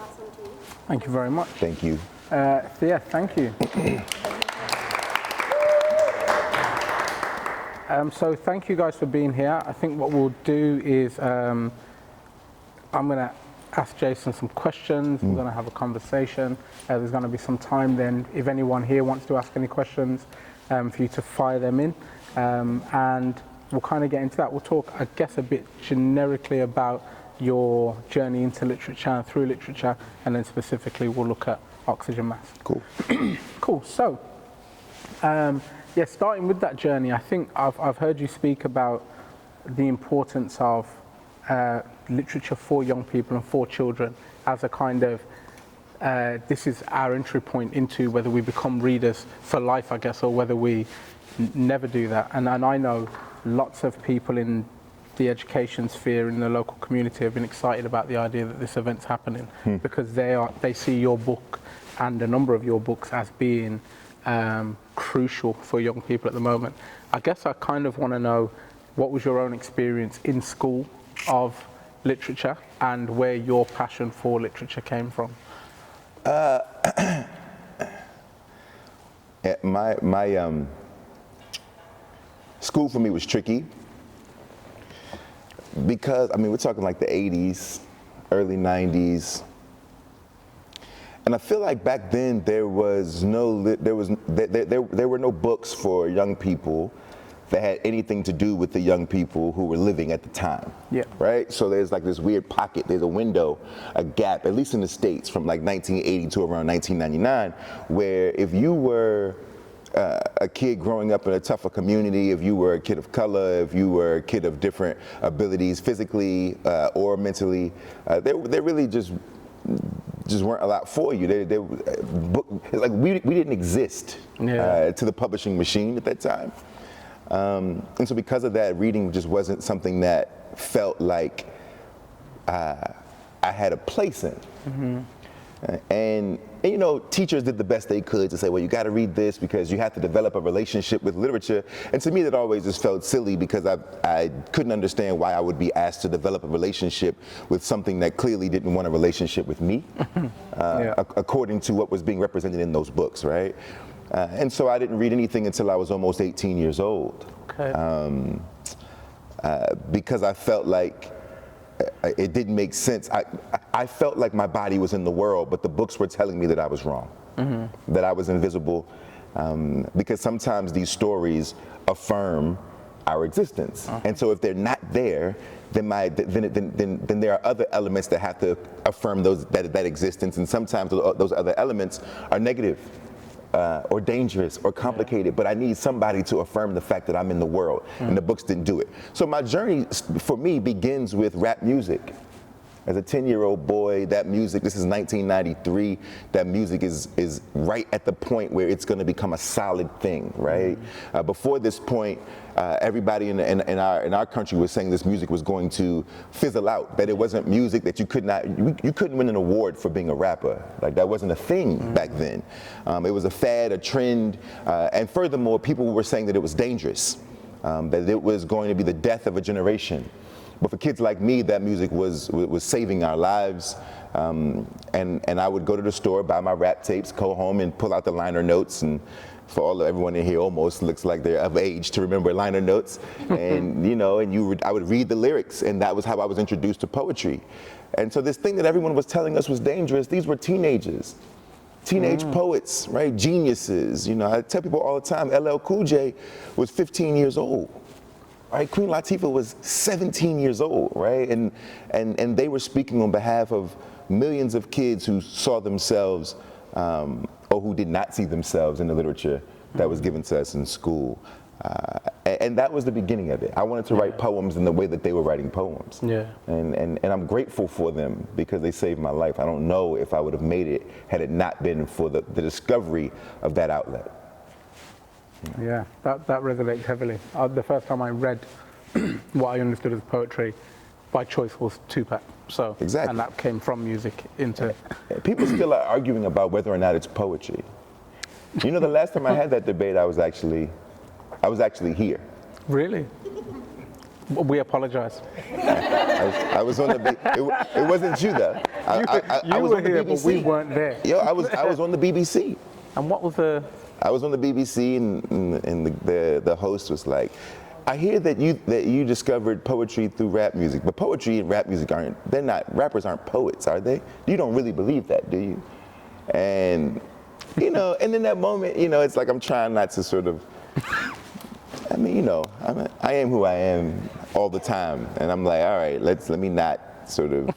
pass on to you. Thank you very much. Thank you. Thea, thank you. So thank you guys for being here. I think what we'll do is I'm going to ask Jason some questions. We're going to have a conversation. There's going to be some time then, if anyone here wants to ask any questions, for you to fire them in. And we'll kind of get into that. We'll talk, I guess, a bit generically about your journey into literature and through literature, and then specifically we'll look at oxygen mask. Cool. Cool. So, yeah, starting with that journey, I think I've heard you speak about the importance of literature for young people and for children as a kind of, this is our entry point into whether we become readers for life, I guess, or whether we never do that. And I know lots of people in the education sphere in the local community have been excited about the idea that this event's happening because they see your book and a number of your books as being crucial for young people at the moment. I guess I kind of want to know, what was your own experience in school of literature and where your passion for literature came from? My school for me was tricky because, I mean, we're talking like the 80s, early 90s. And I feel like back then there were no books for young people that had anything to do with the young people who were living at the time. Yeah. Right? So there's like this weird pocket, there's a window, a gap, at least in the States, from like 1980 to around 1999, where if you were a kid growing up in a tougher community, if you were a kid of color, if you were a kid of different abilities physically or mentally, they really just weren't a lot for you. Like we didn't exist to the publishing machine at that time. And so because of that, reading just wasn't something that felt like I had a place in. Mm-hmm. And you know, teachers did the best they could to say, well, you got to read this because you have to develop a relationship with literature. And to me, that always just felt silly because I couldn't understand why I would be asked to develop a relationship with something that clearly didn't want a relationship with me, according to what was being represented in those books, right? And so I didn't read anything until I was almost 18 years old. Okay. Because I felt like it didn't make sense. I felt like my body was in the world, but the books were telling me that I was wrong, that I was invisible, because sometimes these stories affirm our existence. And so if they're not there, then there are other elements that have to affirm that existence, and sometimes those other elements are negative. Or dangerous or complicated, but I need somebody to affirm the fact that I'm in the world, and the books didn't do it. So my journey for me begins with rap music. As a 10-year-old boy, that music, this is 1993, that music is right at the point where it's gonna become a solid thing, right? Before this point, everybody in our country was saying this music was going to fizzle out, that it wasn't music, that you couldn't win an award for being a rapper. Like, that wasn't a thing back then. It was a fad, a trend, and furthermore, people were saying that it was dangerous, that it was going to be the death of a generation. But for kids like me, that music was saving our lives. And I would go to the store, buy my rap tapes, go home and pull out the liner notes. And for everyone in here almost looks like they're of age to remember liner notes. And you know, I would read the lyrics, and that was how I was introduced to poetry. And so this thing that everyone was telling us was dangerous, these were teenagers. Teenage poets, right? Geniuses. You know, I tell people all the time, LL Cool J was 15 years old. Right, Queen Latifah was 17 years old, right? And they were speaking on behalf of millions of kids who saw themselves or who did not see themselves in the literature that was given to us in school. And that was the beginning of it. I wanted to write poems in the way that they were writing poems. Yeah. And I'm grateful for them because they saved my life. I don't know if I would have made it had it not been for the discovery of that outlet. Yeah, that resonates heavily. The first time I read what I understood as poetry by choice was Tupac. So, exactly. And that came from music into... People still are arguing about whether or not it's poetry. You know, the last time I had that debate, I was actually here. Really? We apologize. I was on the... It wasn't you, though. You was were on the here, BBC. but we weren't there. Yo, I was on the BBC. And what was the? I was on the BBC, and the host was like, "I hear that you discovered poetry through rap music, but poetry and rap music rappers aren't poets, are they? You don't really believe that, do you?" And and in that moment, it's like I'm trying not to sort of. I mean, I am who I am all the time, and I'm like, all right, let me not sort of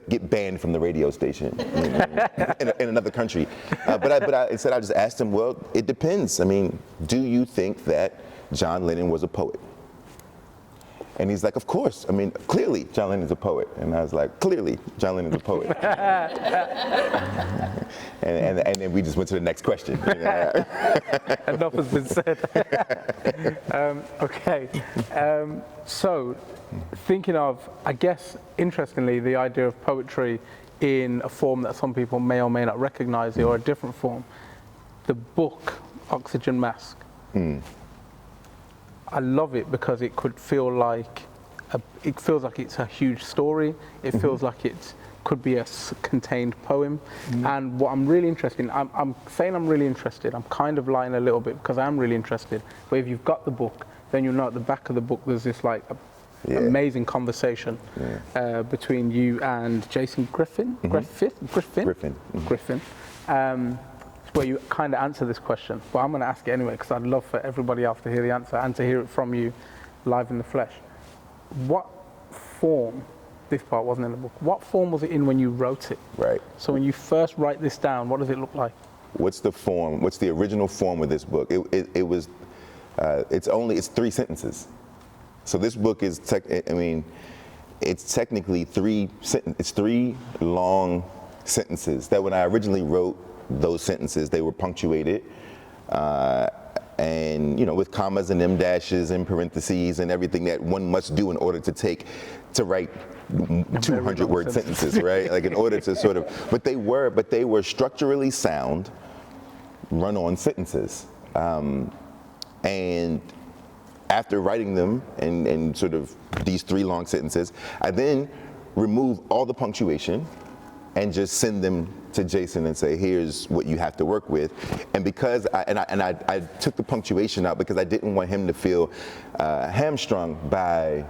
get banned from the radio station in another country. But instead I just asked him, well, it depends. I mean, do you think that John Lennon was a poet? And he's like, of course. I mean, clearly John Lennon's a poet. And I was like, clearly John Lennon's a poet. and then we just went to the next question. Enough has been said. Okay. So, thinking of, I guess, interestingly, the idea of poetry in a form that some people may or may not recognize, or a different form. The book, Oxygen Mask. I love it because it could feel like, it feels like it's a huge story. It feels like it could be a contained poem. And what I'm really interested in, I'm saying I'm really interested, I'm kind of lying a little bit because I am really interested. But if you've got the book, then you'll know at the back of the book there's this like amazing conversation between you and Jason Griffin. Griffin. Where you kind of answer this question, but I'm going to ask it anyway because I'd love for everybody else to hear the answer and to hear it from you live in the flesh. What form, this part wasn't in the book, what form was it in when you wrote it? Right. So when you first write this down, what does it look like? What's the form, what's the original form of this book? It's 3 sentences. So this book is, it's technically 3 long sentences that when I originally wrote those sentences, they were punctuated and with commas and em dashes and parentheses and everything that one must do in order to write 200-word sentences, right? Like in order to sort of, but they were structurally sound, run-on sentences. And after writing them and sort of these 3 long sentences, I then remove all the punctuation and just send them to Jason and say, here's what you have to work with. And because I took the punctuation out because I didn't want him to feel hamstrung by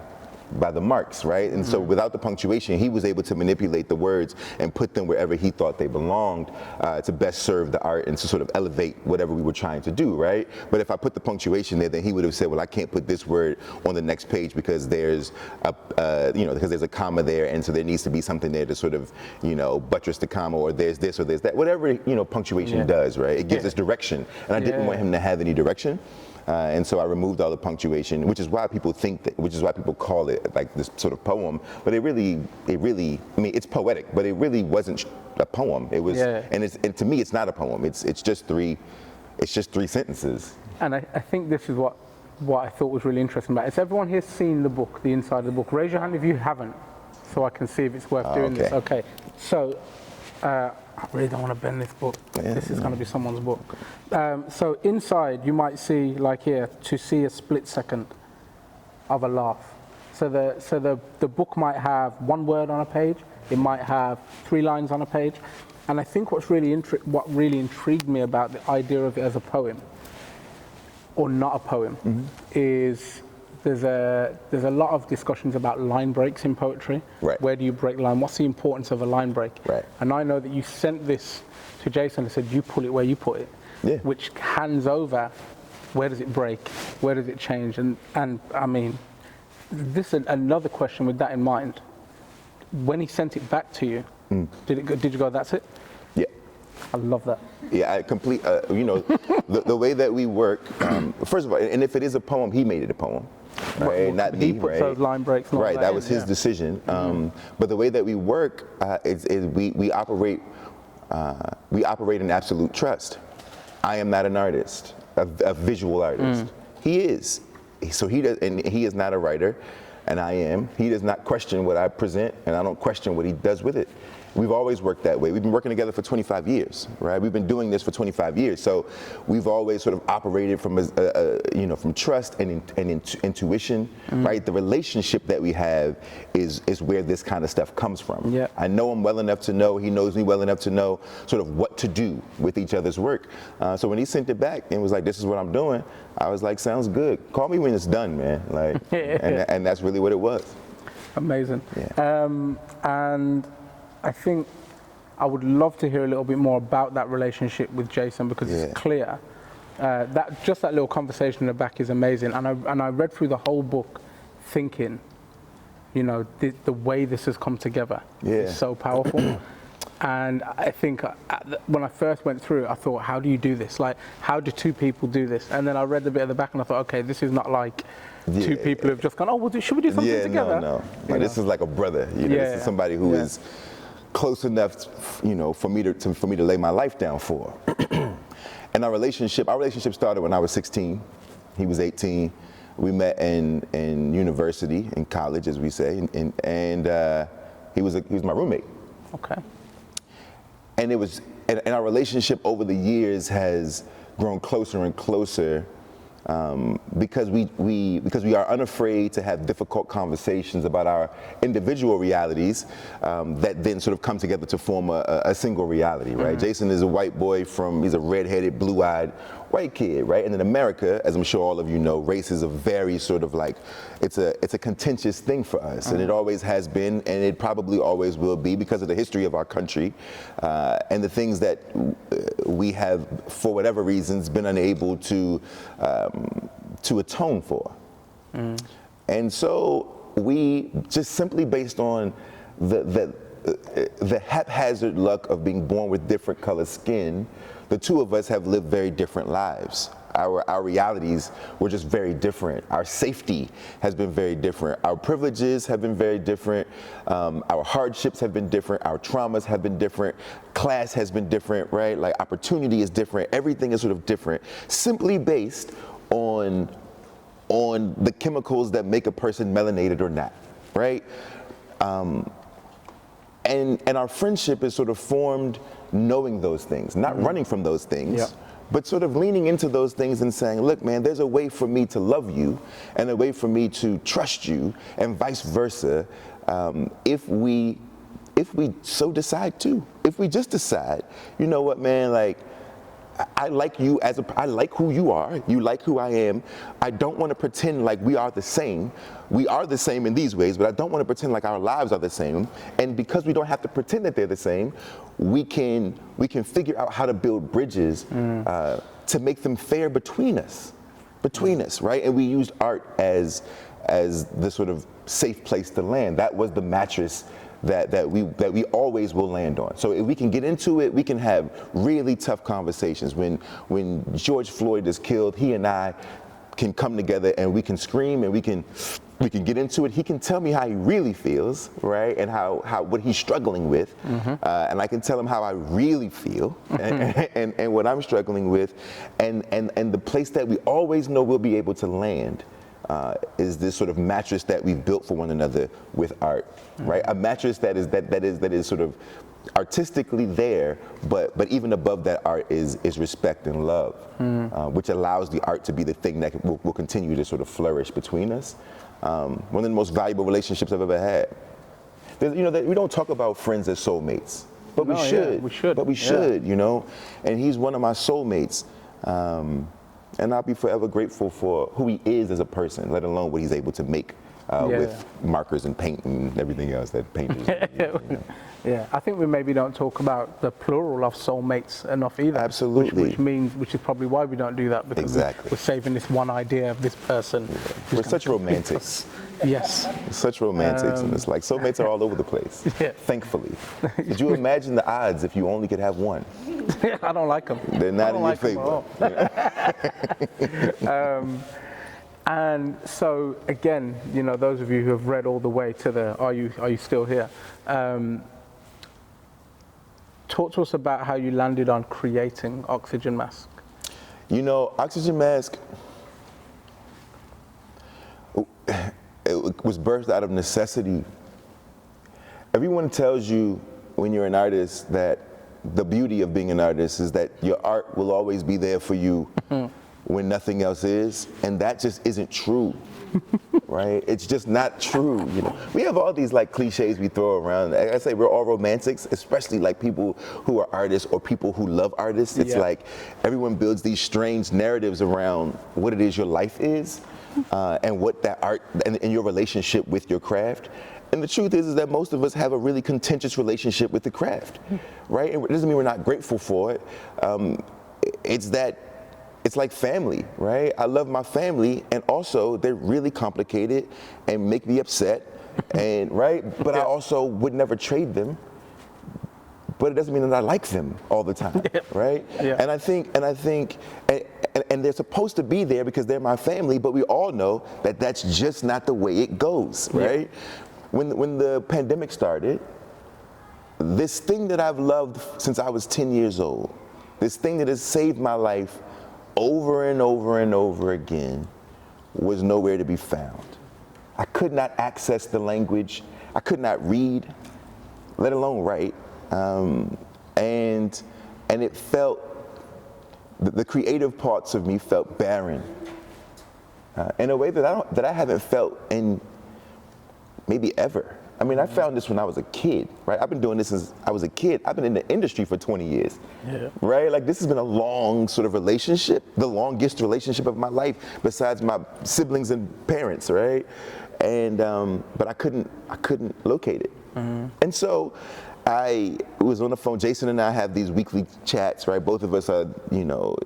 the marks, right? And so without the punctuation, he was able to manipulate the words and put them wherever he thought they belonged to best serve the art and to sort of elevate whatever we were trying to do, right? But if I put the punctuation there, then he would have said, well, I can't put this word on the next page because there's because there's a comma there, and so there needs to be something there to sort of, buttress the comma, or there's this or there's that, whatever, punctuation does, right? It gives us direction, and I didn't want him to have any direction. And so I removed all the punctuation, which is why people call it like this sort of poem. But it really, it's poetic, but it really wasn't a poem. It was, and to me, it's not a poem. It's just 3 sentences. And I think this is what I thought was really interesting about it. Has everyone here seen the book, the inside of the book? Raise your hand if you haven't, so I can see if it's worth doing this. Okay. So. I really don't want to bend this book. This is going to be someone's book. So inside, you might see, like here, to see a split second of a laugh. So the book might have 1 word on a page. It might have 3 lines on a page. And I think what really intrigued me about the idea of it as a poem, or not a poem, is there's a lot of discussions about line breaks in poetry. Right. Where do you break line? What's the importance of a line break? Right. And I know that you sent this to Jason and said, you pull it where you put it, which hands over, where does it break? Where does it change? And I mean, this is another question with that in mind. When he sent it back to you, did you go, that's it? Yeah. I love that. Yeah, the way that we work, first of all, and if it is a poem, he made it a poem. Right, not me. He puts those line breaks. Right, that was his decision. But the way that we work is we operate in absolute trust. I am not an artist, a visual artist. He is. So he does, and he is not a writer, and I am. He does not question what I present, and I don't question what he does with it. We've always worked that way. We've been working together for 25 years, right? We've been doing this for 25 years. So we've always sort of operated from, from trust and intuition, right? The relationship that we have is where this kind of stuff comes from. Yeah. I know him well enough to know, he knows me well enough to know sort of what to do with each other's work. So when he sent it back and was like, this is what I'm doing, I was like, sounds good. Call me when it's done, man. Like, and that's really what it was. Amazing. Yeah. And I think I would love to hear a little bit more about that relationship with Jason, because it's clear that just that little conversation in the back is amazing. And I read through the whole book thinking, the way this has come together is so powerful. And I think when I first went through it, I thought, how do you do this? Like, how do two people do this? And then I read the bit at the back and I thought, okay, this is not like two people who have just gone, oh, should we do something together? No. Like, this is like a brother. This is somebody who is close enough, for me to lay my life down for. And our relationship started when I was 16. He was 18. We met in university, in college, as we say, and he was my roommate. Okay. And our relationship over the years has grown closer and closer. Because we are unafraid to have difficult conversations about our individual realities that then sort of come together to form a single reality, right? Jason is a white boy he's a redheaded, blue-eyed white kid, right? And in America, as I'm sure all of you know, race is a very sort of like, it's a contentious thing for us, and it always has been, and it probably always will be, because of the history of our country and the things that we have, for whatever reasons, been unable to atone for. And so we just simply, based on the haphazard luck of being born with different colored skin, the two of us have lived very different lives. Our realities were just very different. Our safety has been very different. Our privileges have been very different. Our hardships have been different. Our traumas have been different. Class has been different, right? Like, opportunity is different. Everything is sort of different, simply based on the chemicals that make a person melanated or not, right? And our friendship is sort of formed knowing those things, not running from those things, but sort of leaning into those things and saying, look, man, there's a way for me to love you and a way for me to trust you, and vice versa, if we so decide to. If we just decide, you know what, man, like, I like you I like who you are, you like who I am. I don't want to pretend like we are the same. We are the same in these ways, but I don't want to pretend like our lives are the same. And because we don't have to pretend that they're the same, we can figure out how to build bridges to make them fair between us, right? And we used art as the sort of safe place to land. That was the mattress that we always will land on. So if we can get into it, we can have really tough conversations. When George Floyd is killed, he and I can come together and we can scream and we can get into it. He can tell me how he really feels, right, and how what he's struggling with, and I can tell him how I really feel and what I'm struggling with, and the place that we always know we'll be able to land is this sort of mattress that we've built for one another with art, right? A mattress that is sort of artistically there, but even above that art is respect and love, which allows the art to be the thing that will continue to sort of flourish between us. One of the most valuable relationships I've ever had. We don't talk about friends as soulmates, but we should. We should. But we should, And he's one of my soulmates. And I'll be forever grateful for who he is as a person, let alone what he's able to make with markers and paint and everything else that painters do. Yeah, I think we maybe don't talk about the plural of soulmates enough either. Absolutely. Which is probably why we don't do that, because we're saving this one idea of this person. We're such romantics. Yes. We're such romantics, and it's like soulmates are all over the place, thankfully. Could you imagine the odds if you only could have one? I don't like them. They're not in your favor. And so, again, those of you who have read all the way to the Are You Still Here? Talk to us about how you landed on creating Oxygen Mask. Oxygen Mask, it was birthed out of necessity. Everyone tells you when you're an artist that the beauty of being an artist is that your art will always be there for you when nothing else is, and that just isn't true. Right? It's just not true. You know, we have all these like cliches we throw around. I say we're all romantics, especially like people who are artists or people who love artists. It's like everyone builds these strange narratives around what it is your life is, and what that art and your relationship with your craft. And the truth is that most of us have a really contentious relationship with the craft, right? And it doesn't mean we're not grateful for it. It's that it's like family, right? I love my family, and also they're really complicated and make me upset, and right? But I also would never trade them. But it doesn't mean that I like them all the time, right? And I think, and they're supposed to be there because they're my family. But we all know that that's just not the way it goes, right? When the pandemic started, this thing that I've loved since I was 10 years old, this thing that has saved my life over and over and over again, was nowhere to be found. I could not access the language. I could not read, let alone write. And it felt, the creative parts of me felt barren in a way that I haven't felt in maybe ever. I mean, I found this when I was a kid, right? I've been doing this since I was a kid. I've been in the industry for 20 years, right? Like, this has been a long sort of relationship, the longest relationship of my life besides my siblings and parents, right? And, but I couldn't locate it. And so I was on the phone. Jason and I have these weekly chats, right? Both of us are, you know,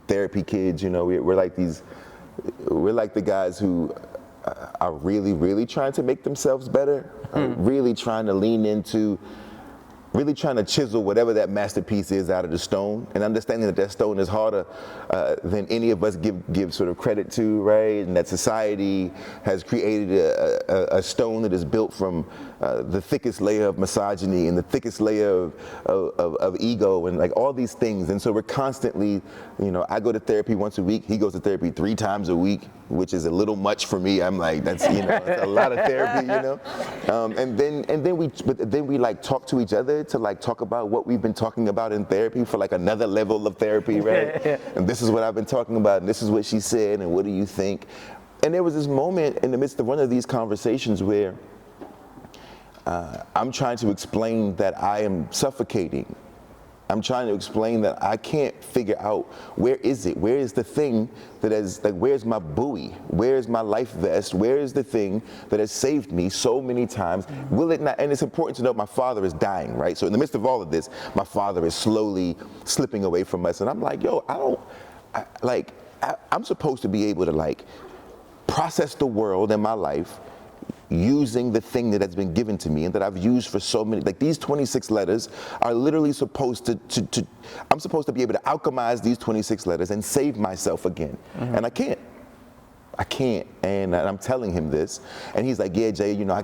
therapy kids, you know, we're like the guys who are really trying to make themselves better, really trying to lean into, really trying to chisel whatever that masterpiece is out of the stone, and understanding that stone is harder than any of us give sort of credit to, right? And that society has created a stone that is built from the thickest layer of misogyny and the thickest layer of ego and like all these things. And so we're constantly, you know, I go to therapy once a week, he goes to therapy 3 times a week, which is a little much for me. I'm like, that's, you know, that's a lot of therapy, you know. And then we like talk to each other to like talk about what we've been talking about in therapy for like another level of therapy, right? And this is what I've been talking about, and this is what she said, and what do you think? And there was this moment in the midst of one of these conversations where I'm trying to explain that I am suffocating. I'm trying to explain that I can't figure out where is it? Where is the thing that is, like, where's my buoy? Where's my life vest? Where is the thing that has saved me so many times? Will it not? And it's important to note my father is dying, right? So in the midst of all of this, my father is slowly slipping away from us. And I'm like, yo, I'm supposed to be able to like process the world and my life using the thing that has been given to me and that I've used for so many, like these 26 letters are literally supposed to I'm supposed to be able to alchemize these 26 letters and save myself again. And I can't. And I'm telling him this, and he's like, yeah, Jay, you know, I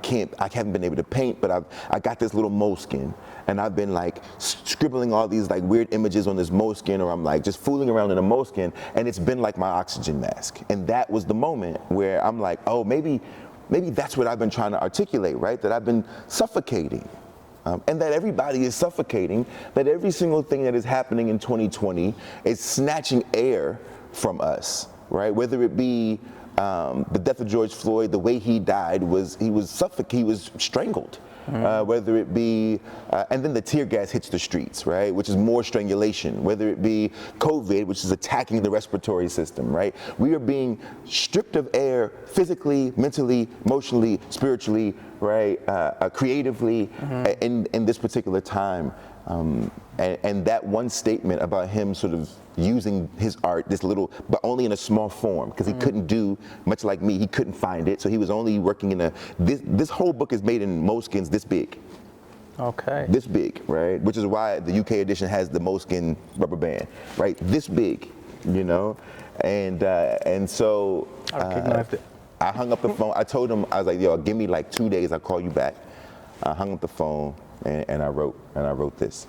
haven't been able to paint, but I got this little moleskin, and I've been like scribbling all these like weird images on this moleskin, or I'm like just fooling around in a moleskin, and it's been like my oxygen mask. And that was the moment where I'm like, oh, maybe that's what I've been trying to articulate, right? That I've been suffocating, and that everybody is suffocating, that every single thing that is happening in 2020 is snatching air from us, right? Whether it be the death of George Floyd, the way he died he was strangled. Whether it be, and then the tear gas hits the streets, right, which is more strangulation. Whether it be COVID, which is attacking the respiratory system, right? We are being stripped of air physically, mentally, emotionally, spiritually, right, creatively in this particular time. And that one statement about him sort of using his art, this little, but only in a small form, because he couldn't do, much like me, he couldn't find it, so he was only working in this whole book is made in moleskins this big. Okay. This big, right? Which is why the UK edition has the moleskin rubber band, right? This big, you know? And so I recognized it. I hung up the phone. I told him, I was like, yo, give me like 2 days, I'll call you back. I hung up the phone and I wrote this.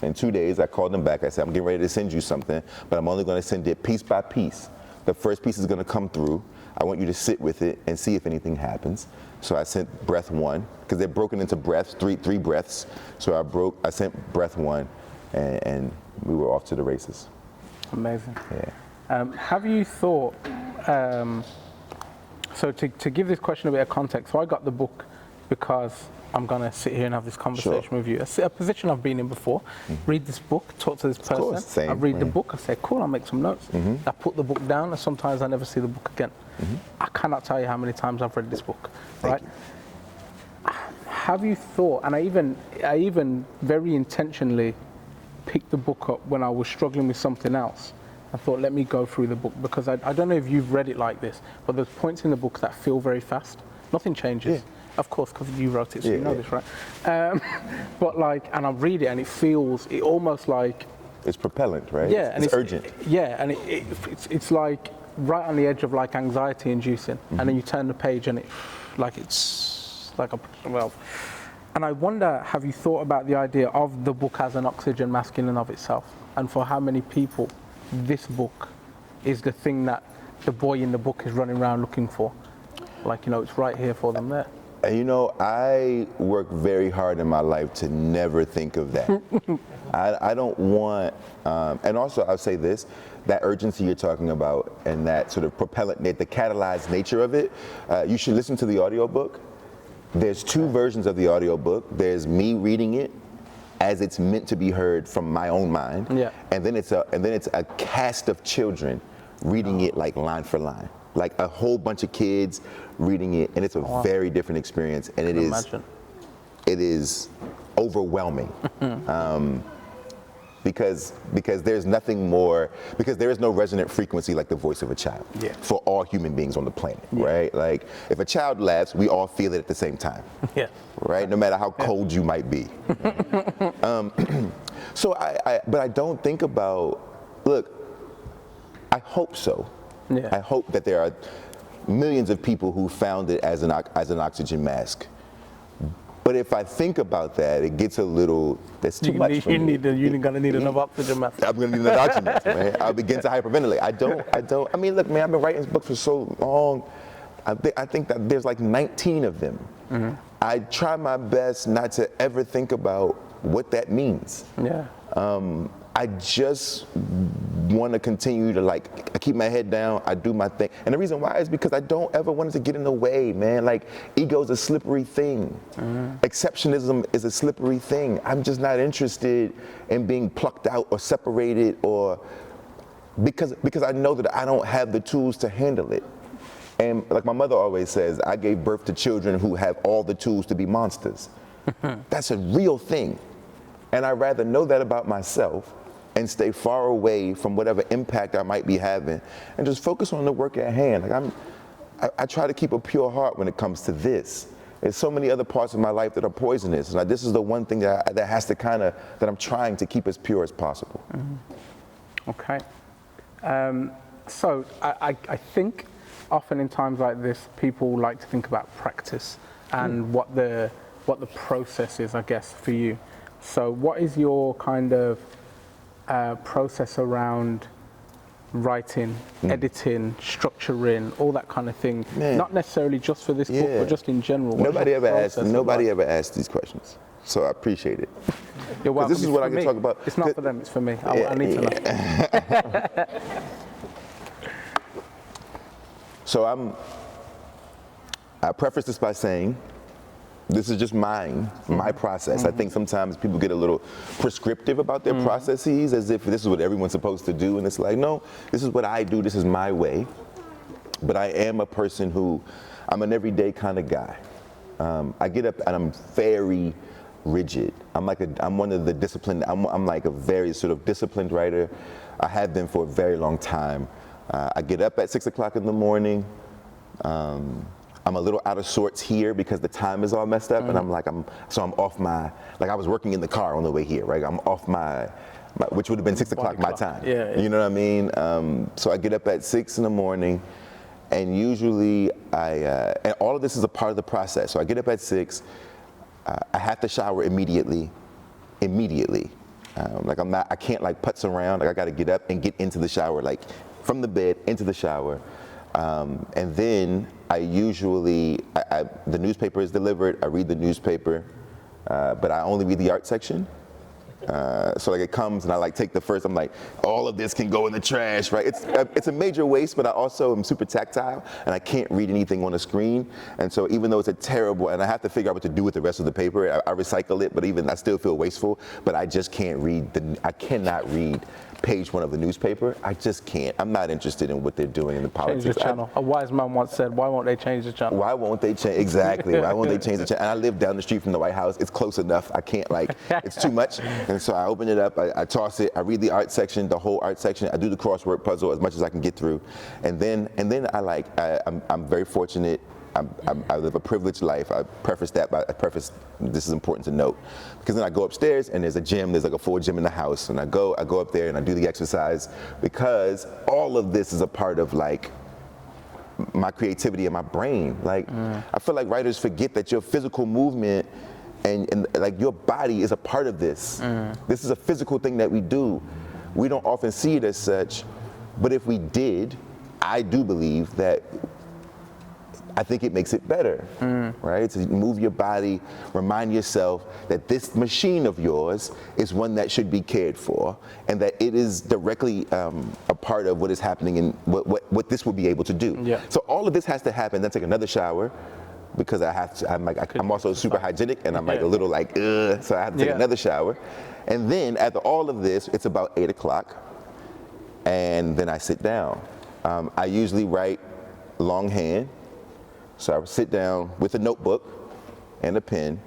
In 2 days, I called him back. I said, I'm getting ready to send you something, but I'm only going to send it piece by piece. The first piece is going to come through. I want you to sit with it and see if anything happens. So I sent breath 1, because they're broken into breaths, three breaths. So I sent breath 1, and we were off to the races. Amazing. Yeah. Have you thought, so to give this question a bit of context, so I got the book because I'm going to sit here and have this conversation with you. A position I've been in before, read this book, talk to this person, course, same, I read the book, I say, cool, I'll make some notes. I put the book down, and sometimes I never see the book again. I cannot tell you how many times I've read this book, right? Have you thought, and I even very intentionally picked the book up when I was struggling with something else. I thought, let me go through the book, because I don't know if you've read it like this, but there's points in the book that feel very fast. Nothing changes. Yeah. Of course, because you wrote it, so you know this, right? But like, and I read it, and it almost like... It's propellant, right? Yeah. It's urgent. And it's like right on the edge of like anxiety inducing, and then you turn the page and it's like well... And I wonder, have you thought about the idea of the book as an oxygen mask in and of itself? And for how many people this book is the thing that the boy in the book is running around looking for? Like, you know, it's right here for them there. And you know, I work very hard in my life to never think of that. I don't want, and also I'll say this, that urgency you're talking about and that sort of propellant, the catalyzed nature of it, you should listen to the audiobook. There's 2 versions of the audiobook. There's me reading it as it's meant to be heard from my own mind. Yeah. And then it's a cast of children reading it like line for line. Like a whole bunch of kids reading it, and it's a very different experience, and it is overwhelming. Because there's nothing more, because there is no resonant frequency like the voice of a child for all human beings on the planet, right? Like if a child laughs, we all feel it at the same time, right? No matter how cold you might be. So but I don't think about, look, I hope so. Yeah. I hope that there are millions of people who found it as an oxygen mask. But if I think about that, it gets a little, that's too much for me. You're gonna need another oxygen mask. I'm gonna need another oxygen mask, man. I'll begin to hyperventilate. I mean, look, man, I've been writing this book for so long. I think that there's like 19 of them. I try my best not to ever think about what that means. Yeah. I just want to continue to I keep my head down, I do my thing. And the reason why is because I don't ever want it to get in the way, man. Like, ego's a slippery thing. Exceptionism is a slippery thing. I'm just not interested in being plucked out or separated, or because I know that I don't have the tools to handle it. And like my mother always says, I gave birth to children who have all the tools to be monsters. That's a real thing. And I'd rather know that about myself and stay far away from whatever impact I might be having, and just focus on the work at hand. Like I try to keep a pure heart when it comes to this. There's so many other parts of my life that are poisonous. Like, this is the one thing that has to that I'm trying to keep as pure as possible. Okay. So I think often in times like this, people like to think about practice and what the process is, I guess, for you. So what is your kind of process around writing, editing, structuring, all that kind of thing? Man. Not necessarily just for this book, but just in general. Nobody ever asked these questions, so I appreciate it. You're welcome. This is what I can talk about. It's not for them, it's for me. I need to know. So I preface this by saying, this is just my process. I think sometimes people get a little prescriptive about their processes, as if this is what everyone's supposed to do, and it's like, no, this is what I do, this is my way. But I am a person I'm an everyday kind of guy. I get up and I'm very rigid. I'm one of the disciplined, I'm like a very sort of disciplined writer. I have been for a very long time. I get up at 6 o'clock in the morning. I'm a little out of sorts here because the time is all messed up, and I'm off my, like I was working in the car on the way here, right? I'm off my which would have been 6 o'clock my time. Yeah. You know what I mean? So I get up at 6 in the morning, and usually and all of this is a part of the process. So I get up at 6, I have to shower immediately. I can't like putz around. Like, I got to get up and get into the shower, like from the bed into the shower. And then I usually, the newspaper is delivered, I read the newspaper, but I only read the art section. So like it comes and I like take the first, I'm like, all of this can go in the trash, right? It's a major waste, but I also am super tactile and I can't read anything on a screen. And so even though it's a terrible, and I have to figure out what to do with the rest of the paper, I recycle it, but even I still feel wasteful, but I just can't read, I cannot read page one of the newspaper. I just can't. I'm not interested in what they're doing in the politics. Change the channel. A wise man once said, why won't they change the channel? Why won't they change? Exactly. Why won't they change the channel? And I live down the street from the White House. It's close enough. I can't it's too much. And so I open it up, I toss it, I read the art section, the whole art section. I do the crossword puzzle as much as I can get through. And then I'm very fortunate. I live a privileged life. I preface this is important to note, because then I go upstairs and there's a gym, there's like a full gym in the house, and I go up there and I do the exercise, because all of this is a part of like my creativity and my brain. I feel like writers forget that your physical movement and like your body is a part of this. This is a physical thing that we do. We don't often see it as such, but if we did, I do believe that I think it makes it better, right? To move your body, remind yourself that this machine of yours is one that should be cared for, and that it is directly a part of what is happening and what this will be able to do. Yeah. So all of this has to happen. Then take another shower, because I have to. I'm also super hygienic, and I'm like a little like, ugh, so I have to take another shower. And then after all of this, it's about 8 o'clock, and then I sit down. I usually write longhand. So I would sit down with a notebook and a pen,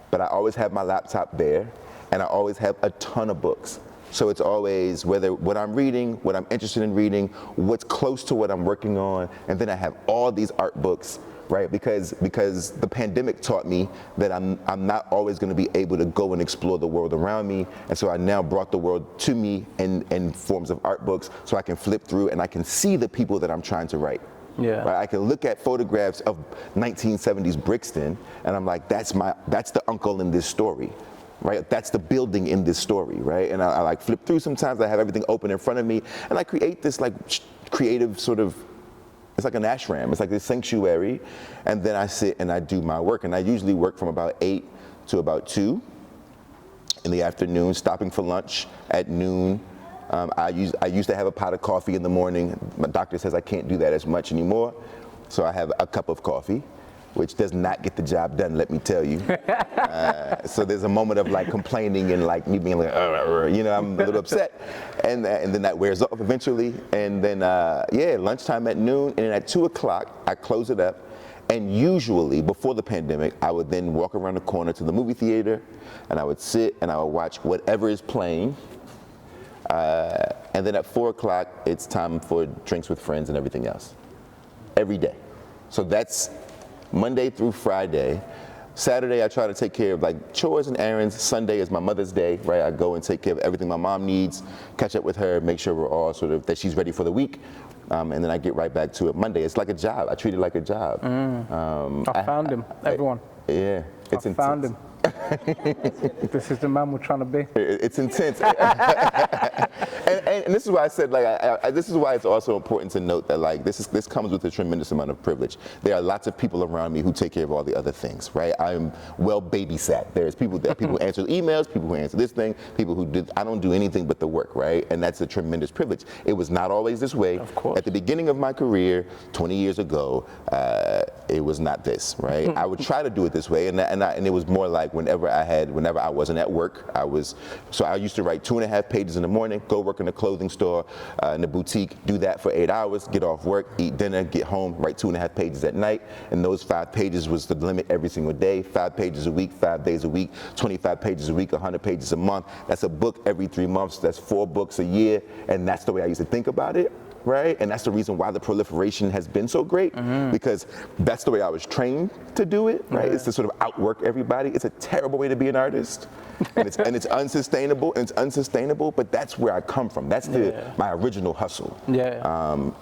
but I always have my laptop there, and I always have a ton of books. So it's always whether what I'm reading, what I'm interested in reading, what's close to what I'm working on, and then I have all these art books, right? Because the pandemic taught me that I'm not always going to be able to go and explore the world around me, and so I now brought the world to me in forms of art books, so I can flip through and I can see the people that I'm trying to write. Yeah. Right? I can look at photographs of 1970s Brixton, and I'm like, that's the uncle in this story, right? That's the building in this story, right? And I like flip through sometimes. I have everything open in front of me, and I create this like creative sort of, it's like an ashram. It's like this sanctuary, and then I sit and I do my work, and I usually work from about 8 to about 2 in the afternoon, stopping for lunch at noon. I used to have a pot of coffee in the morning. My doctor says I can't do that as much anymore, so I have a cup of coffee, which does not get the job done, let me tell you. So there's a moment of like complaining and like me being like, I'm a little upset, and then that wears off eventually. And then lunchtime at noon, and then at 2 o'clock I close it up. And usually before the pandemic, I would then walk around the corner to the movie theater, and I would sit and I would watch whatever is playing. And then at 4 o'clock, it's time for drinks with friends and everything else. Every day. So that's Monday through Friday. Saturday, I try to take care of like chores and errands. Sunday is my mother's day, right? I go and take care of everything my mom needs, catch up with her, make sure we're all sort of, that she's ready for the week. And then I get right back to it Monday. It's like a job. I treat it like a job. I found him, everyone. Yeah. It's I found him. This is the man we're trying to be. It's intense. and this is why I said, like, this is why it's also important to note that, like, this comes with a tremendous amount of privilege. There are lots of people around me who take care of all the other things, right? I'm well babysat. There's people who answer emails, people who answer this thing, people who I don't do anything but the work, right? And that's a tremendous privilege. It was not always this way. Of course. At the beginning of my career, 20 years ago, it was not this, right? I would try to do it this way, and it was more like whenever I wasn't at work, I used to write 2.5 pages in the morning, go work in a clothing store, in the boutique, do that for 8 hours, get off work, eat dinner, get home, write 2.5 pages at night, and those 5 pages was the limit every single day, 5 pages a week, 5 days a week, 25 pages a week, 100 pages a month. That's a book every 3 months, that's 4 books a year, and that's the way I used to think about it. Right? And that's the reason why the proliferation has been so great, because that's the way I was trained to do it, right? It's to sort of outwork everybody. It's a terrible way to be an artist, and it's unsustainable, but that's where I come from. That's my original hustle. Yeah.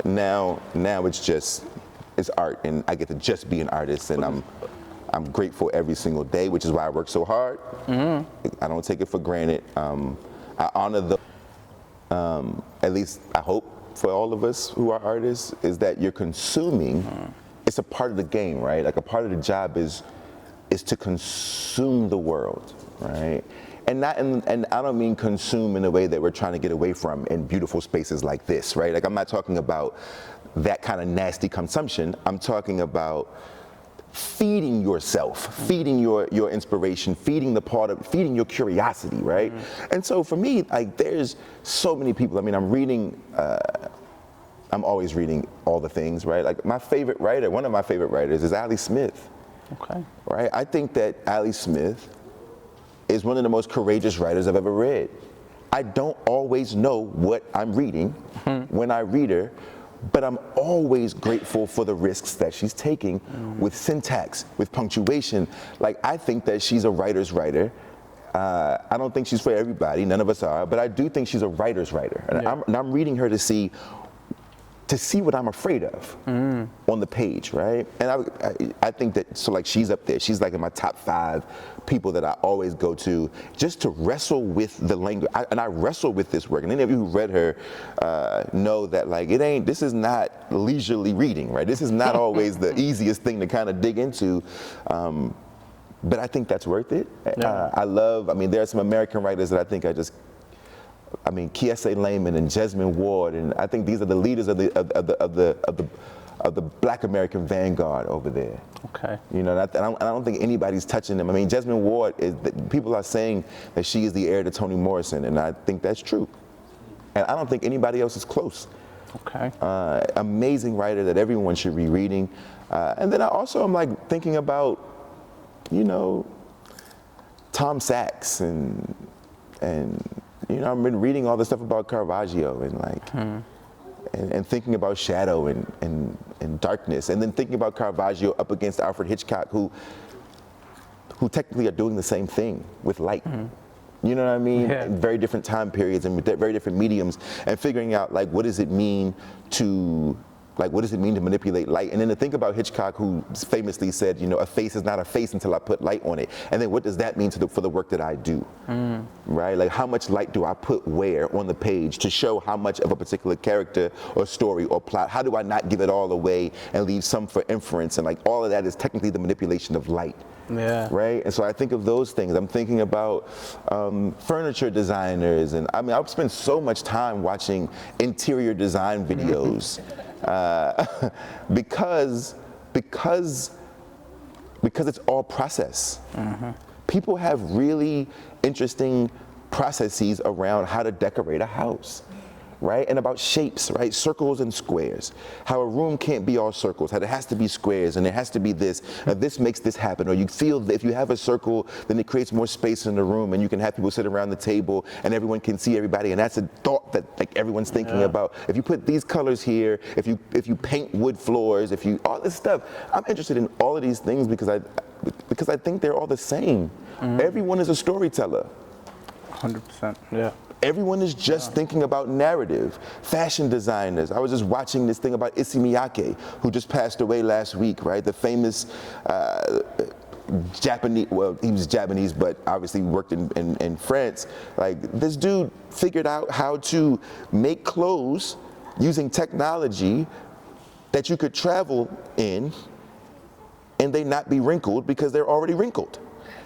Now it's art, and I get to just be an artist, and I'm grateful every single day, which is why I work so hard. I don't take it for granted. I honor at least I hope, for all of us who are artists is that you're consuming. It's a part of the game, right? Like a part of the job is to consume the world, right? And I don't mean consume in a way that we're trying to get away from in beautiful spaces like this, right? Like I'm not talking about that kind of nasty consumption. I'm talking about feeding yourself, feeding your inspiration, feeding your curiosity, right? And so for me, like there's so many people. I mean, I'm always reading all the things, right? Like my favorite writer, one of my favorite writers is Ali Smith. Okay. Right? I think that Ali Smith is one of the most courageous writers I've ever read. I don't always know what I'm reading when I read her, but I'm always grateful for the risks that she's taking with syntax, with punctuation. Like, I think that she's a writer's writer. I don't think she's for everybody, none of us are, but I do think she's a writer's writer. And I'm reading her to see what I'm afraid of on the page, right? And I think that, so like she's up there. She's like in my top 5 people that I always go to just to wrestle with the language. And I wrestle with this work. And any of you who read her know that like this is not leisurely reading, right? This is not always the easiest thing to kind of dig into. But I think that's worth it. Yeah. There are some American writers that I think Kiese Layman and Jesmyn Ward, and I think these are the leaders of the Black American vanguard over there. Okay. You know, and I don't think anybody's touching them. I mean, Jesmyn Ward people are saying that she is the heir to Toni Morrison, and I think that's true. And I don't think anybody else is close. Okay. Amazing writer that everyone should be reading. And then I'm like thinking about, you know, Tom Sachs and you know, I've been reading all the stuff about Caravaggio and like, and thinking about shadow and darkness, and then thinking about Caravaggio up against Alfred Hitchcock, who technically are doing the same thing with light. You know what I mean? Yeah. In very different time periods and with very different mediums, and figuring out like what does it mean to manipulate light? And then to think about Hitchcock, who famously said, you know, a face is not a face until I put light on it. And then what does that mean for the work that I do? Right? Like how much light do I put where on the page to show how much of a particular character or story or plot? How do I not give it all away and leave some for inference? And like all of that is technically the manipulation of light. Yeah. Right? And so I think of those things. I'm thinking about furniture designers. And I mean, I've spent so much time watching interior design videos. Because it's all process. People have really interesting processes around how to decorate a house, right? And about shapes, right? Circles and squares. How a room can't be all circles, how it has to be squares, and it has to be this. This makes this happen. Or you feel that if you have a circle, then it creates more space in the room, and you can have people sit around the table, and everyone can see everybody. And that's a thought that like everyone's thinking about. If you put these colors here, if you paint wood floors, all this stuff. I'm interested in all of these things because I think they're all the same. Everyone is a storyteller. 100%. Yeah. Everyone is just thinking about narrative. Fashion designers. I was just watching this thing about Issey Miyake, who just passed away last week, right? The famous Japanese, well, he was Japanese, but obviously worked in France. Like, this dude figured out how to make clothes using technology that you could travel in and they not be wrinkled because they're already wrinkled.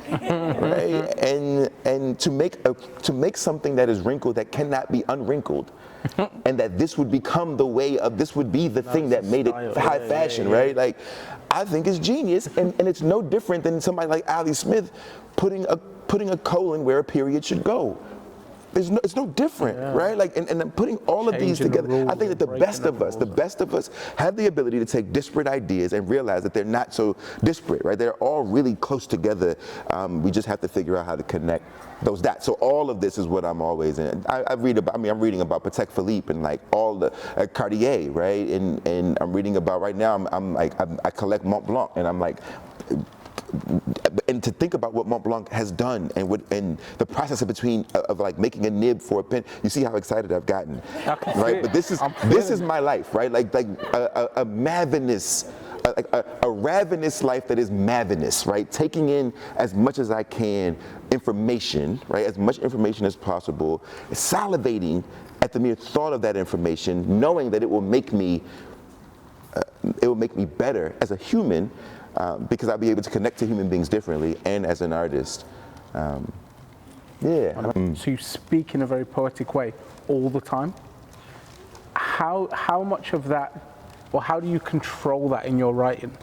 Right? And to make something that is wrinkled that cannot be unwrinkled, and that this would become this would be the thing that made it high fashion, right? Like, I think it's genius, and it's no different than somebody like Ali Smith putting a colon where a period should go. It's no different, right? Like, and putting all of these together, I think that the best of us have the ability to take disparate ideas and realize that they're not so disparate, right? They're all really close together. We just have to figure out how to connect those dots. So all of this is what I'm always in. I'm reading about Patek Philippe and like all the Cartier, right? And I'm reading about right now. I collect Mont Blanc, and I'm like. And to think about what Mont Blanc has done and the process of like making a nib for a pen, you see how excited I've gotten, right? But this is my life, right? Like a madness a ravenous life that is mavenous, right? Taking in as much as I can information, right? As much information as possible, salivating at the mere thought of that information, knowing that it will make me better as a human, because I'll be able to connect to human beings differently, and as an artist. So you speak in a very poetic way all the time. How much of that, or how do you control that in your writing?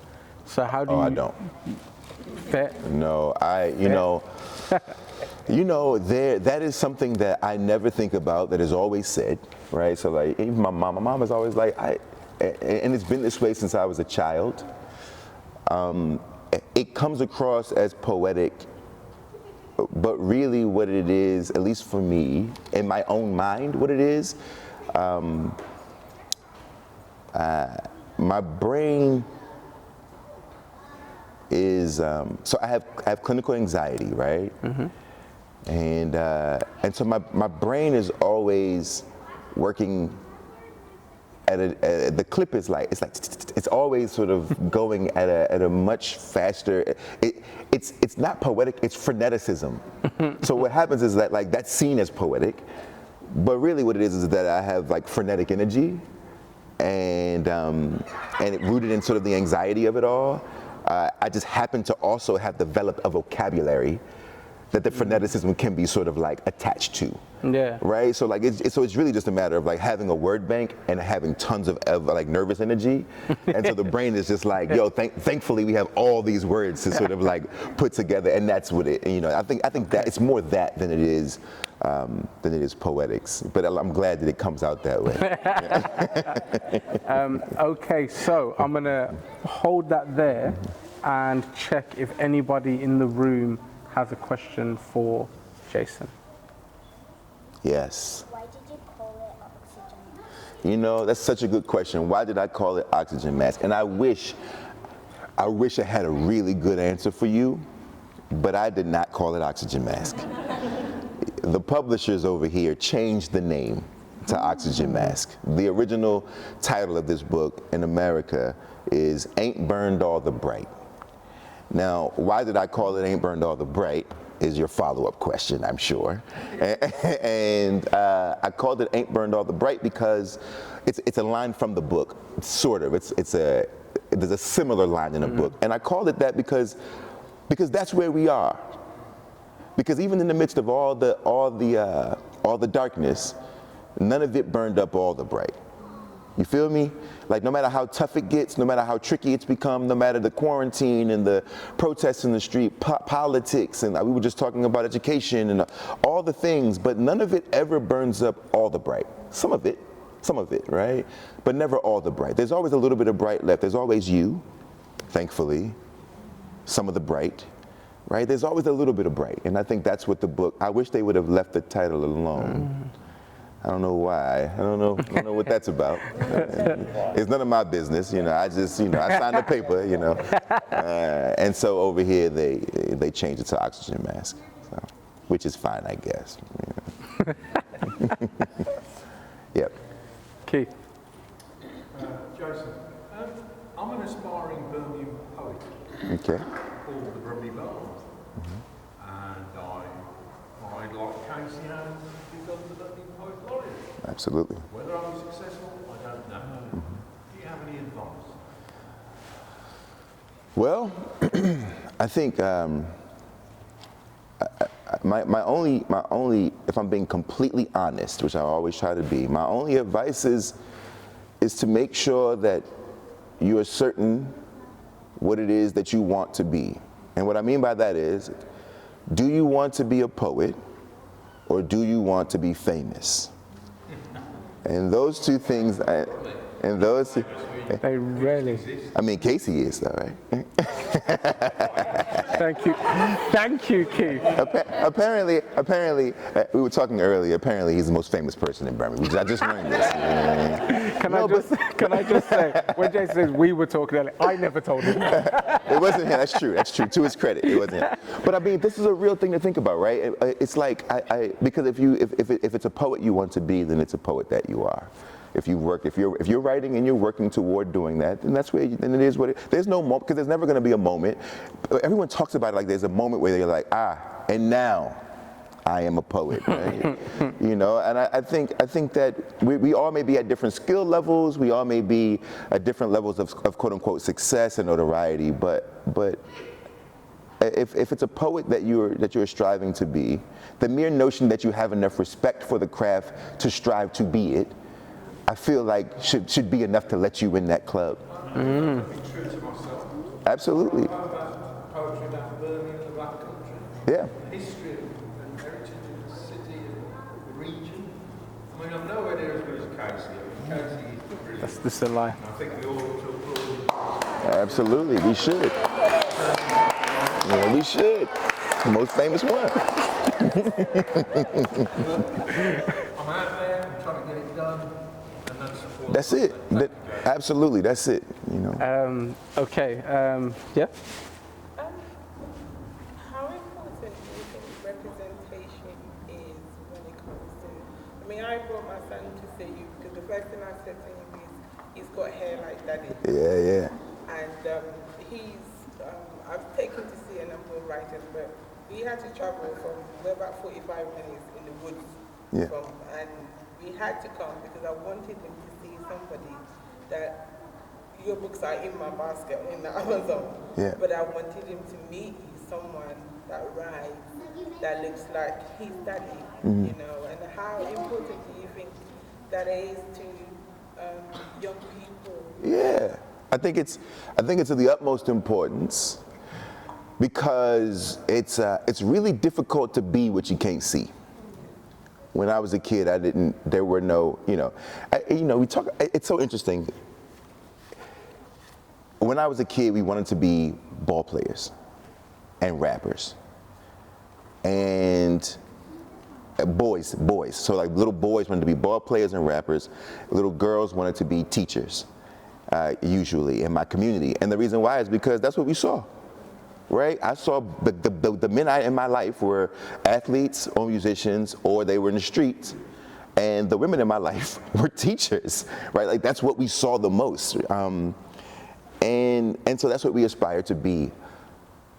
So how do you? I don't. Fair. No, that is something that I never think about, that is always said, right? So like, even my mom is always like, and it's been this way since I was a child. It comes across as poetic, but really what it is, at least for me, in my own mind, what it is, my brain is, so I have clinical anxiety, right? Mm-hmm. And so my brain is always working the clip is like, it's always sort of going at a much faster, it's not poetic, it's freneticism. So what happens is that, like, that's seen as poetic, but really what it is that I have like frenetic energy, and it rooted in sort of the anxiety of it all. I just happen to also have developed a vocabulary that the freneticism can be sort of like attached to. Yeah. Right? So like it's really just a matter of like having a word bank and having tons of like nervous energy. And so the brain is just like, yo, thankfully we have all these words to sort of like put together, and that's what it, I think that it's more that than it is poetics. But I'm glad that it comes out that way. Okay, so I'm gonna hold that there and check if anybody in the room has a question for Jason. Yes. Why did you call it oxygen mask? That's such a good question. Why did I call it oxygen mask? And I wish I had a really good answer for you, but I did not call it oxygen mask. The publishers over here changed the name to oxygen mask. The original title of this book in America is Ain't Burned All the Bright. Now, why did I call it Ain't Burned All the Bright is your follow-up question, I'm sure. And I called it Ain't Burned All the Bright because it's a line from the book, sort of. There's a similar line in the book. And I called it that because that's where we are. Because even in the midst of all the darkness, none of it burned up all the bright. You feel me? Like, no matter how tough it gets, no matter how tricky it's become, no matter the quarantine and the protests in the street, politics, and we were just talking about education and all the things, but none of it ever burns up all the bright. Some of it, right? But never all the bright. There's always a little bit of bright left. There's always you, thankfully, some of the bright, right? There's always a little bit of bright, and I think that's what the book, I wish they would have left the title alone. I don't know why. I don't know what that's about. It's none of my business, I just, I signed the paper, and so over here they changed it to oxygen mask, so, which is fine, I guess. Yep. Keith. Jason, I'm an aspiring Birmingham poet. Okay. Called the Birmingham. And I'd like Casey Hands to become the Birmingham Poet Laureate. Absolutely. Whether I'm successful, I don't know. Do you have any advice? Well, I think my only, if I'm being completely honest, which I always try to be, my only advice is to make sure that you are certain what it is that you want to be. And what I mean by that is, do you want to be a poet, or do you want to be famous? And those two things, They really. I mean, Casey is though, right? Thank you, Keith. Apparently, we were talking earlier. Apparently, he's the most famous person in Birmingham. I just learned this. Can I just say, when Jason says we were talking earlier, I never told him. It wasn't him. That's true. To his credit, it wasn't him. But I mean, this is a real thing to think about, right? It's like because if it's a poet you want to be, then it's a poet that you are. If you're writing and you're working toward doing that, then that's where, then it is what it. There's no moment, because there's never going to be a moment. Everyone talks about it like there's a moment where they're like, and now I am a poet, right? You know, and I think that we all may be at different skill levels. We all may be at different levels of quote unquote success and notoriety. But if it's a poet that you're striving to be, the mere notion that you have enough respect for the craft to strive to be it, I feel like should be enough to let you in that club. Be true to myself. Absolutely. About poetry about Birmingham, the Black Country. Yeah. History and heritage of the city and the region. I mean, I'm nowhere near as good as Casey. I mean, Casey is brilliant. That's a lie. And I think we all ought to applaud. Absolutely, we should. Yeah, we should. The most famous one. I'm out there, I'm trying to get it done, and That's it. Absolutely, that's it. You know. Okay. Yeah. How important do you think representation is when it comes to? I mean, I brought my son to see you because the first thing I said to him is, he's got hair like daddy. Yeah. And I've taken to see a number of writers, but we had to travel we're about 45 minutes in the woods. Yeah. And we had to come because I wanted him to see somebody that, your books are in my basket in the Amazon, but I wanted him to meet someone that writes, that looks like his daddy, you know, and how important do you think that is to young people? Yeah, I think it's of the utmost importance because it's really difficult to be what you can't see. When I was a kid, there were no, it's so interesting. When I was a kid, we wanted to be ball players and rappers. And boys. So like little boys wanted to be ball players and rappers. Little girls wanted to be teachers, usually in my community. And the reason why is because that's what we saw, right? I saw the men in my life were athletes or musicians, or they were in the streets. And the women in my life were teachers, right? Like that's what we saw the most. And so that's what we aspire to be.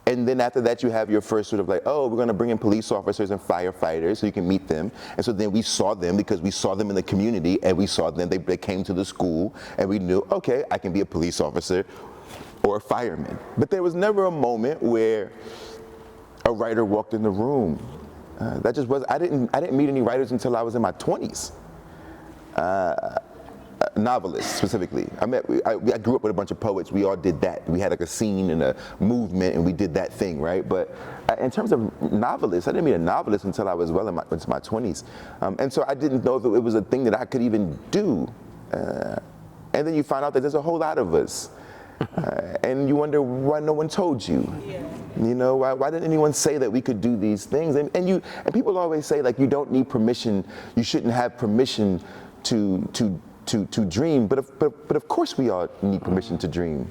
And then after that, you have your first sort of like, oh, we're going to bring in police officers and firefighters so you can meet them. And so then we saw them because we saw them in the community, and we saw them, they came to the school, and we knew, okay, I can be a police officer or a fireman. But there was never a moment where a writer walked in the room. That just was, I didn't meet any writers until I was in my 20s. Novelists specifically. I grew up with a bunch of poets. We all did that. We had like a scene and a movement, and we did that thing, right? But in terms of novelists, I didn't meet a novelist until I was well into my 20s. And so I didn't know if it was a thing that I could even do. And then you find out that there's a whole lot of us. And you wonder why no one told you. Yeah. You know, why didn't anyone say that we could do these things? And people always say, like, you don't need permission, you shouldn't have permission to dream, but of course we all need permission to dream.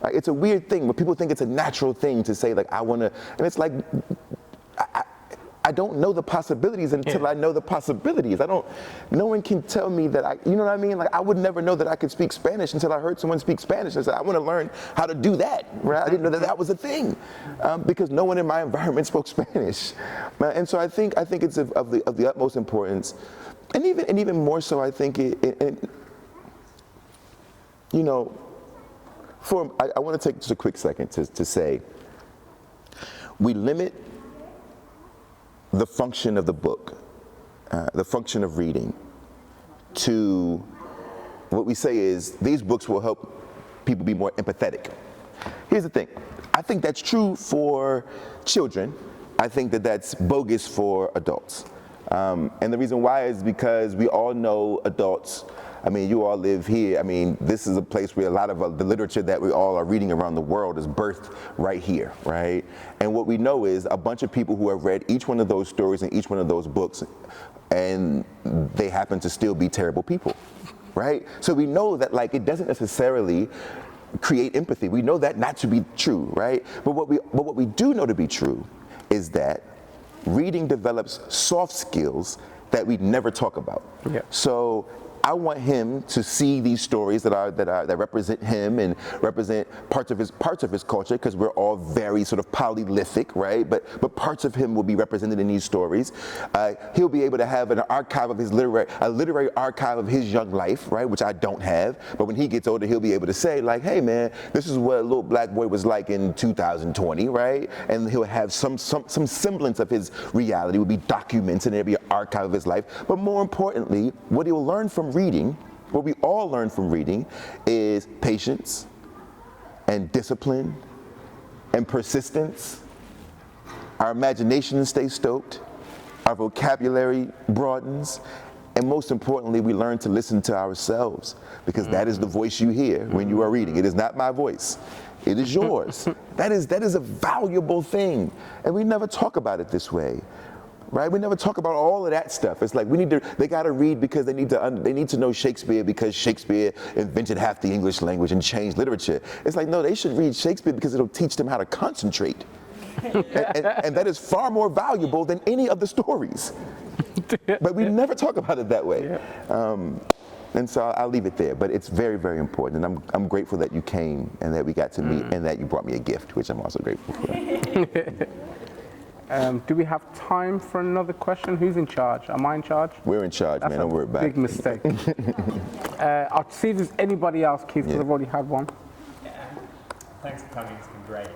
It's a weird thing, but people think it's a natural thing to say, like, I want to, and it's like, I don't know the possibilities until I know the possibilities. No one can tell me that you know what I mean? Like, I would never know that I could speak Spanish until I heard someone speak Spanish. I said, I want to learn how to do that, right? I didn't know that was a thing, because no one in my environment spoke Spanish. And so I think it's of the utmost importance. And even more so, I think you know, I want to take just a quick second to say, we limit the function of the book, the function of reading, to what we say is these books will help people be more empathetic. Here's the thing. I think that's true for children. I think that's bogus for adults. And the reason why is because we all know adults. I mean, you all live here. I mean, this is a place where a lot of the literature that we all are reading around the world is birthed right here, right? And what we know is a bunch of people who have read each one of those stories and each one of those books, and they happen to still be terrible people, right? So we know that, like, it doesn't necessarily create empathy. We know that not to be true, right? But what we do know to be true is that reading develops soft skills that we never talk about. Yeah. So I want him to see these stories that represent him and represent parts of his culture, because we're all very sort of polylythic, right? But parts of him will be represented in these stories. He'll be able to have an archive of his literary archive of his young life, right? Which I don't have. But when he gets older, he'll be able to say, like, hey man, this is what a little black boy was like in 2020, right? And he'll have some semblance of his reality will be documented, and there'll be an archive of his life. But more importantly, what he will learn from reading, what we all learn from reading, is patience and discipline and persistence. Our imagination stays stoked, our vocabulary broadens, and most importantly, we learn to listen to ourselves, because that is the voice you hear when you are reading. It is not my voice. It is yours. That is a valuable thing, and we never talk about it this way. Right? We never talk about all of that stuff. It's like they got to read because they need to know Shakespeare, because Shakespeare invented half the English language and changed literature. It's like, no, they should read Shakespeare because it'll teach them how to concentrate. and that is far more valuable than any of the stories. But we never talk about it that way. And so I'll leave it there. But it's very, very important. And I'm grateful that you came and that we got to meet and that you brought me a gift, which I'm also grateful for. Do we have time for another question? Who's in charge? Am I in charge? We're in charge, man. Don't worry about it. Big mistake. I'll see if there's anybody else, Keith, because I've already had one. Thanks for coming. It's been great.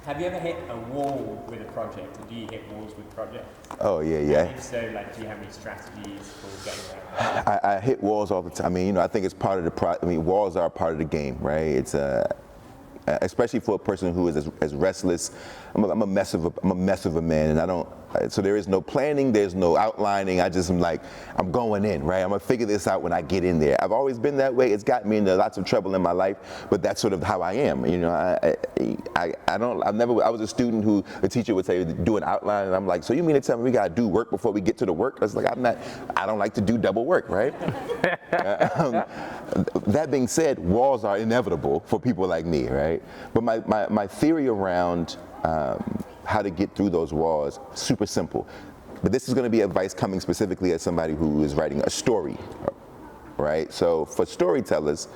Have you ever hit a wall with a project, or do you hit walls with projects? Oh, yeah. And if so, like, do you have any strategies for getting around? I hit walls all the time. I mean, I think it's part of the walls are a part of the game, right? It's especially for a person who is as restless. I'm a mess of a man, and I don't. So there is no planning, there's no outlining. I just am like, I'm going in, right? I'm gonna figure this out when I get in there. I've always been that way. It's gotten me into lots of trouble in my life, but that's sort of how I am. You know, I was a student who the teacher would say, do an outline, and I'm like, so you mean to tell me we gotta do work before we get to the work? I was like, I don't like to do double work, right? That being said, walls are inevitable for people like me, right? But my theory around how to get through those walls, super simple. But this is going to be advice coming specifically as somebody who is writing a story, right? So for storytellers,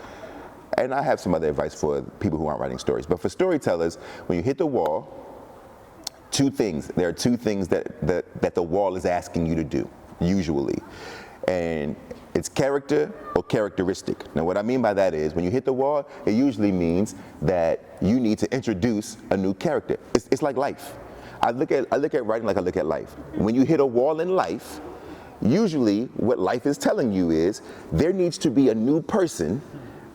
and I have some other advice for people who aren't writing stories, but for storytellers, when you hit the wall, there are two things that the wall is asking you to do, usually. And it's character or characteristic. Now what I mean by that is, when you hit the wall, it usually means that you need to introduce a new character. It's like life. I look at writing like I look at life. When you hit a wall in life, usually what life is telling you is there needs to be a new person,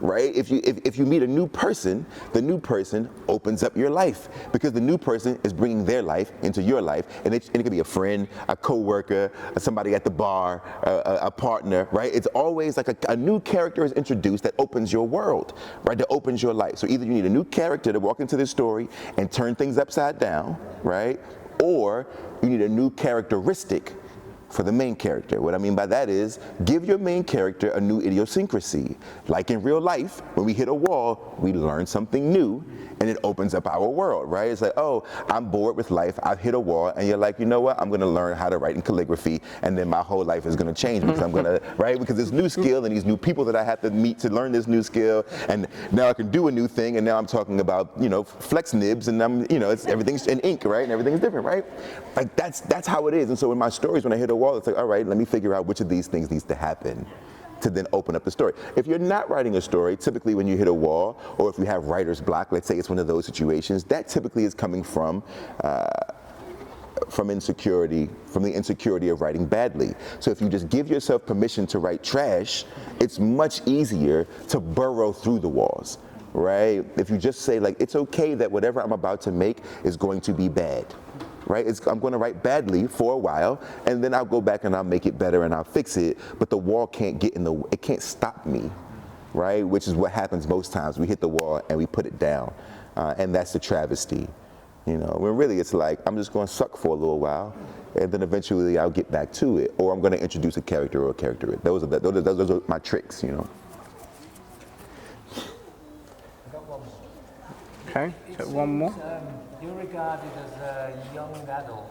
right? If you meet a new person, the new person opens up your life, because the new person is bringing their life into your life, and it could be a friend, a coworker, somebody at the bar, a partner, right? It's always like a new character is introduced that opens your world, right? That opens your life. So either you need a new character to walk into this story and turn things upside down, right? Or you need a new characteristic for the main character. What I mean by that is, give your main character a new idiosyncrasy. Like in real life, when we hit a wall, we learn something new, and it opens up our world, right? It's like, oh, I'm bored with life, I've hit a wall, and you're like, you know what, I'm gonna learn how to write in calligraphy, and then my whole life is gonna change, because I'm gonna, right? Because this new skill and these new people that I have to meet to learn this new skill, and now I can do a new thing, and now I'm talking about, you know, flex nibs, and everything's in ink, right? And everything's different, right? Like that's how it is. And so in my stories, when I hit a wall, it's like, all right, let me figure out which of these things needs to happen to then open up the story. If you're not writing a story, typically when you hit a wall, or if you have writer's block, let's say it's one of those situations, that typically is coming from insecurity, from the insecurity of writing badly. So if you just give yourself permission to write trash, it's much easier to burrow through the walls, right? If you just say, like, it's okay that whatever I'm about to make is going to be bad. Right? I'm going to write badly for a while, and then I'll go back and I'll make it better and I'll fix it, but the wall can't get in the, it can't stop me, right? Which is what happens most times. We hit the wall and we put it down, and that's the travesty, you know, when really it's like, I'm just going to suck for a little while, and then eventually I'll get back to it, or I'm going to introduce a character or a character. Those are my tricks, you know. Okay, so one more. You're regarded as a young adult.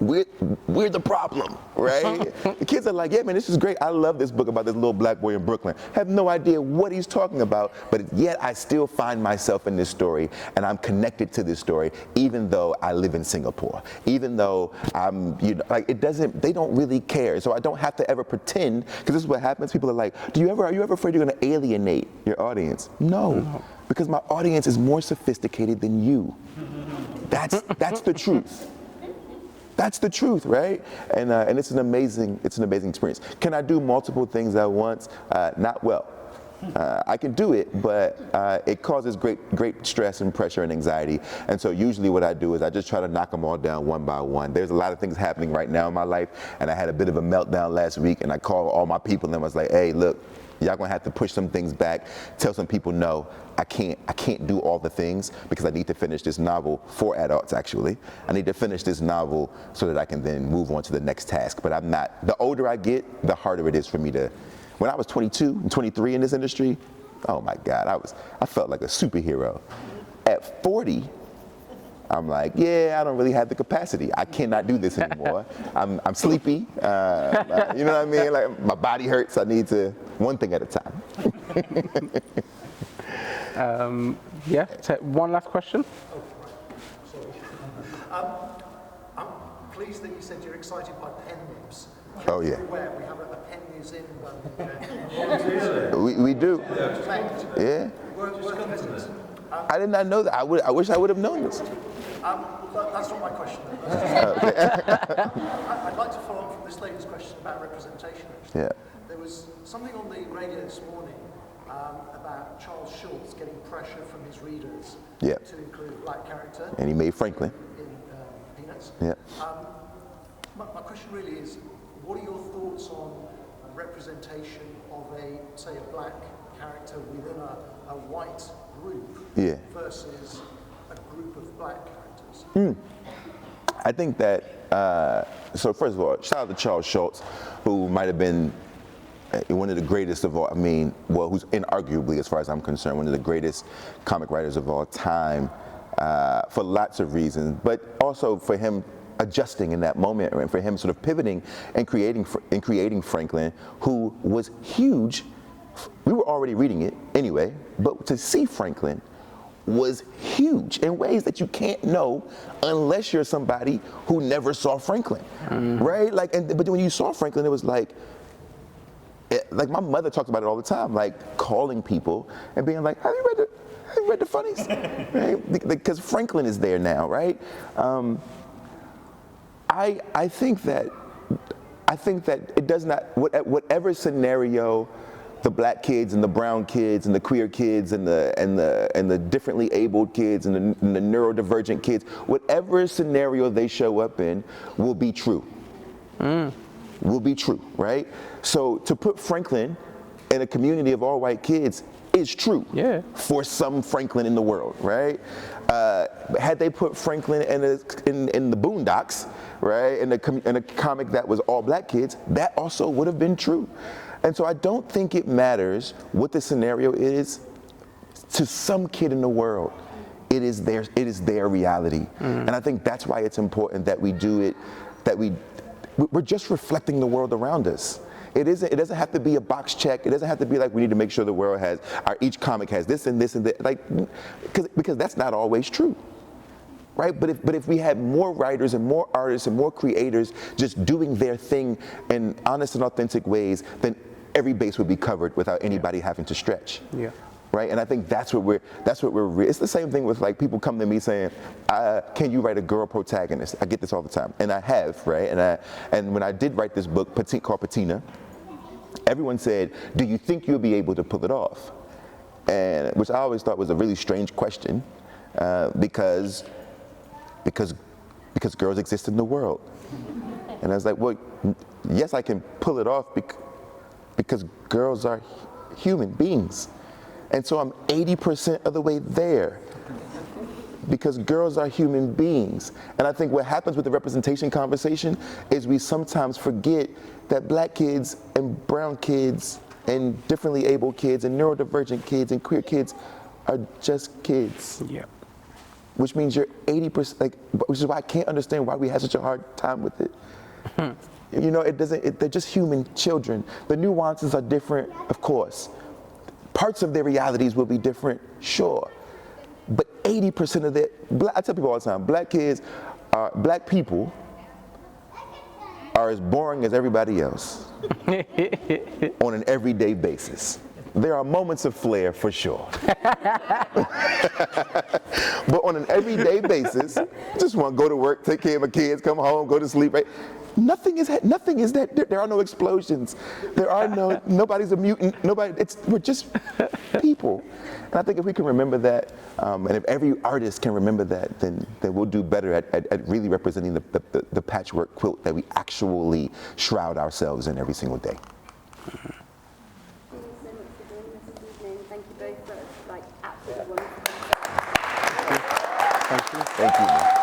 we're the problem, right? The kids are like, yeah, man, this is great. I love this book about this little black boy in Brooklyn. Have no idea what he's talking about, but yet I still find myself in this story, and I'm connected to this story, even though I live in Singapore, even though I'm, like they don't really care. So I don't have to ever pretend, because this is what happens. People are like, are you ever afraid you're going to alienate your audience? No, because my audience is more sophisticated than you. That's the truth. That's the truth, right? And it's an amazing experience. Can I do multiple things at once? Not well. I can do it, but it causes great stress and pressure and anxiety. And so usually what I do is I just try to knock them all down one by one. There's a lot of things happening right now in my life, and I had a bit of a meltdown last week, and I called all my people and I was like, hey, look, y'all gonna have to push some things back, tell some people no, I can't do all the things because I need to finish this novel for adults, actually. I need to finish this novel so that I can then move on to the next task. But I'm not, the older I get, the harder it is for me to, when I was 22 and 23 in this industry, oh my God, I felt like a superhero. At 40, I'm like, yeah, I don't really have the capacity. I cannot do this anymore. I'm sleepy. You know what I mean? Like my body hurts. I need to, one thing at a time. Yeah, so one last question. I'm pleased that you said you're excited by pen nibs. Oh yeah. Where we have a pen museum in Birmingham. We do. Yeah. I did not know that. I wish I would have known this. That's not my question. I'd like to follow up from this lady's question about representation. Actually. Yeah. There was something on the radio this morning about Charles Schulz getting pressure from his readers to include a black character. And he made Franklin. In Peanuts. Yeah. My question really is, what are your thoughts on representation of say a black character within a white group versus a group of black characters? I think that, so first of all, shout out to Charles Schulz, who might have been one of the greatest of all, who's inarguably, as far as I'm concerned, one of the greatest comic writers of all time, for lots of reasons, but also for him adjusting in that moment, and for him sort of pivoting and creating Franklin, who was huge. We were already reading it anyway, but to see Franklin was huge in ways that you can't know unless you're somebody who never saw Franklin, right? But when you saw Franklin, it was like my mother talked about it all the time, like calling people and being like, have you read the funnies? Right? Because Franklin is there now, right? I think that it does not, whatever scenario the black kids and the brown kids and the queer kids and the differently abled kids and the neurodivergent kids, whatever scenario they show up in will be true. Will be true, right? So to put Franklin in a community of all white kids is true for some Franklin in the world, right? Had they put Franklin in the Boondocks, right, in a comic that was all black kids, that also would have been true. And so I don't think it matters what the scenario is. To some kid in the world, it is their reality. And I think that's why it's important that we do it, we're just reflecting the world around us. It doesn't have to be a box check. It doesn't have to be like we need to make sure the world has, each comic has this and this and that, because that's not always true. Right? But if we had more writers and more artists and more creators just doing their thing in honest and authentic ways, then every base would be covered without anybody having to stretch. Yeah. Right? And I think that's what we're it's the same thing with people come to me saying, can you write a girl protagonist? I get this all the time. And I have, right? And when I did write this book called Patina, everyone said, do you think you'll be able to pull it off? And which I always thought was a really strange question, because girls exist in the world. And I was like, well, yes, I can pull it off because girls are human beings. And so I'm 80% of the way there, because girls are human beings. And I think what happens with the representation conversation is we sometimes forget that black kids and brown kids and differently abled kids and neurodivergent kids and queer kids are just kids. Yeah. which means you're 80%, like, which is why I can't understand why we have such a hard time with it. You know, they're just human children. The nuances are different, of course. Parts of their realities will be different, sure. But 80% of I tell people all the time, black people are as boring as everybody else on an everyday basis. There are moments of flair for sure. But on an everyday basis, just want to go to work, take care of my kids, come home, go to sleep, right? Nothing is that, there are no explosions. Nobody's a mutant, we're just people. And I think if we can remember that, and if every artist can remember that, then we'll do better at really representing the patchwork quilt that we actually shroud ourselves in every single day. Thank you both for absolutely wonderful. Thank you.